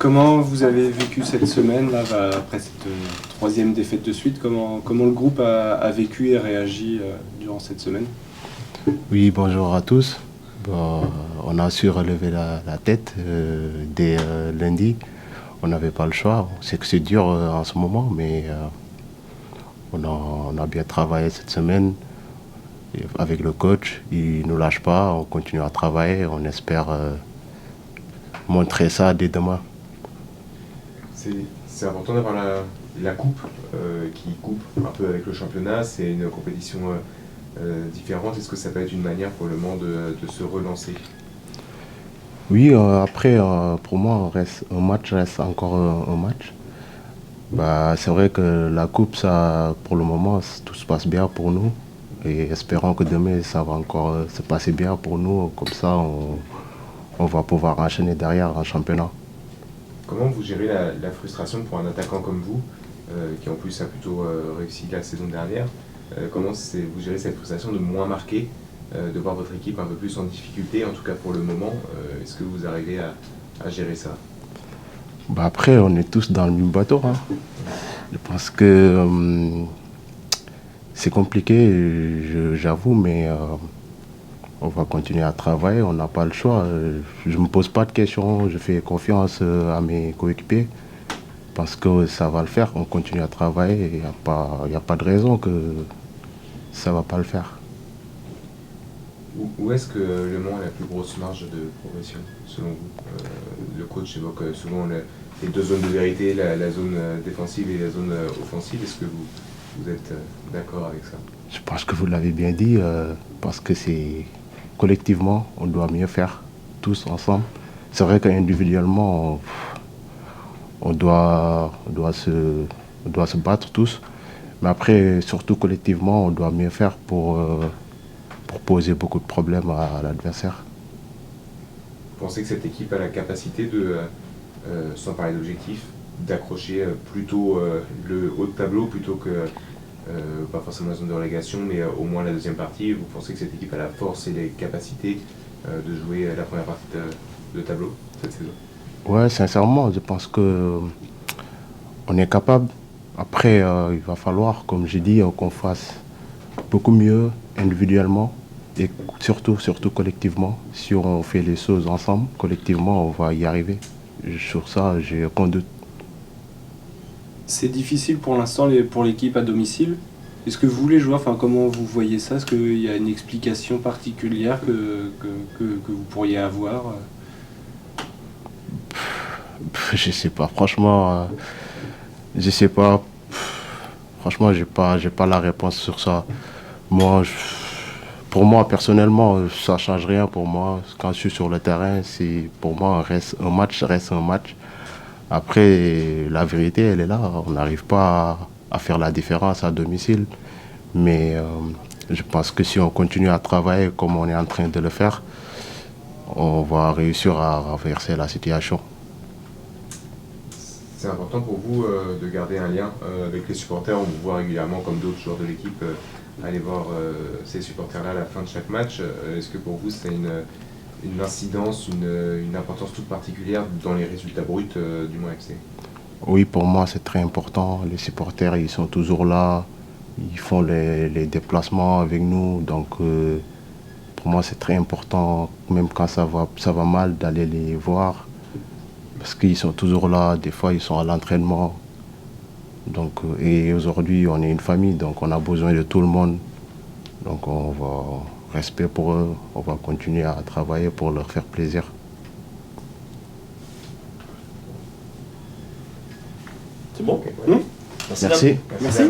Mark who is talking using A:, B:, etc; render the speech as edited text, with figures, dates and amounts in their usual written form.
A: Comment vous avez vécu cette semaine là, après cette troisième défaite de suite? Comment le groupe a vécu et réagi durant cette semaine?
B: Oui, bonjour à tous. Bon, on a su relever la tête dès lundi. On n'avait pas le choix. On sait que c'est dur en ce moment, mais on a bien travaillé cette semaine. Et avec le coach, il ne nous lâche pas. On continue à travailler. On espère montrer ça dès demain.
C: C'est important d'avoir la coupe qui coupe un peu avec le championnat. C'est une compétition différente. Est-ce que ça peut être une manière pour le Mans de se relancer?
B: Oui, après, pour moi, un match reste encore un match. Bah, c'est vrai que la coupe, ça, pour le moment, tout se passe bien pour nous. Et espérons que demain, ça va encore se passer bien pour nous. Comme ça, on va pouvoir enchaîner derrière un championnat.
C: Comment vous gérez la frustration pour un attaquant comme vous, qui en plus a plutôt réussi la saison dernière? Comment vous gérez cette frustration de moins marquer, de voir votre équipe un peu plus en difficulté, en tout cas pour le moment? Est-ce que vous arrivez à gérer ça?
B: Bah après, on est tous dans le même bateau, hein. Je pense que c'est compliqué, j'avoue, mais on va continuer à travailler. On n'a pas le choix. Je ne me pose pas de questions. Je fais confiance à mes coéquipiers parce que ça va le faire. On continue à travailler. Il n'y a pas de raison que ça ne va pas le faire.
C: Où est-ce que le Mans a la plus grosse marge de progression, selon vous? Le coach évoque souvent les deux zones de vérité, la zone défensive et la zone offensive. Est-ce que vous êtes d'accord avec ça?
B: Je pense que vous l'avez bien dit, parce que c'est collectivement, on doit mieux faire, tous ensemble. C'est vrai qu'individuellement, on doit se battre tous. Mais après, surtout collectivement, on doit mieux faire pour poser beaucoup de problèmes à l'adversaire.
C: Vous pensez que cette équipe a la capacité de, sans parler d'objectif, d'accrocher plutôt le haut de tableau plutôt que, pas forcément la zone de relégation, mais au moins la deuxième partie? Vous pensez que cette équipe a la force et les capacités de jouer la première partie de tableau cette saison?
B: Ouais, sincèrement, je pense que on est capable. Après, il va falloir, comme j'ai dit, qu'on fasse beaucoup mieux individuellement et surtout collectivement. Si on fait les choses ensemble, collectivement, on va y arriver. Sur ça, j'ai aucun doute.
A: C'est difficile pour l'instant pour l'équipe à domicile. Est-ce que vous, les joueurs, comment vous voyez ça? Est-ce qu'il y a une explication particulière que vous pourriez avoir?
B: Je sais pas, franchement, je sais pas. Franchement, j'ai pas la réponse sur ça. Moi, pour moi, personnellement, ça change rien pour moi. Quand je suis sur le terrain, pour moi, un match reste un match. Après, la vérité, elle est là. On n'arrive pas à faire la différence à domicile. Mais je pense que si on continue à travailler comme on est en train de le faire, on va réussir à renverser la situation.
C: C'est important pour vous de garder un lien avec les supporters. On vous voit régulièrement, comme d'autres joueurs de l'équipe, aller voir ces supporters-là à la fin de chaque match. Est-ce que pour vous, c'est une incidence, une importance toute particulière dans les résultats bruts du Mans FC?
B: Oui, pour moi, c'est très important. Les supporters, ils sont toujours là. Ils font les déplacements avec nous. Donc, pour moi, c'est très important, même quand ça va mal, d'aller les voir. Parce qu'ils sont toujours là. Des fois, ils sont à l'entraînement. Donc, et aujourd'hui, on est une famille. Donc, on a besoin de tout le monde. Donc, on va respect pour eux. On va continuer à travailler pour leur faire plaisir.
D: C'est bon?
C: Okay, ouais.
B: Merci.
C: Merci.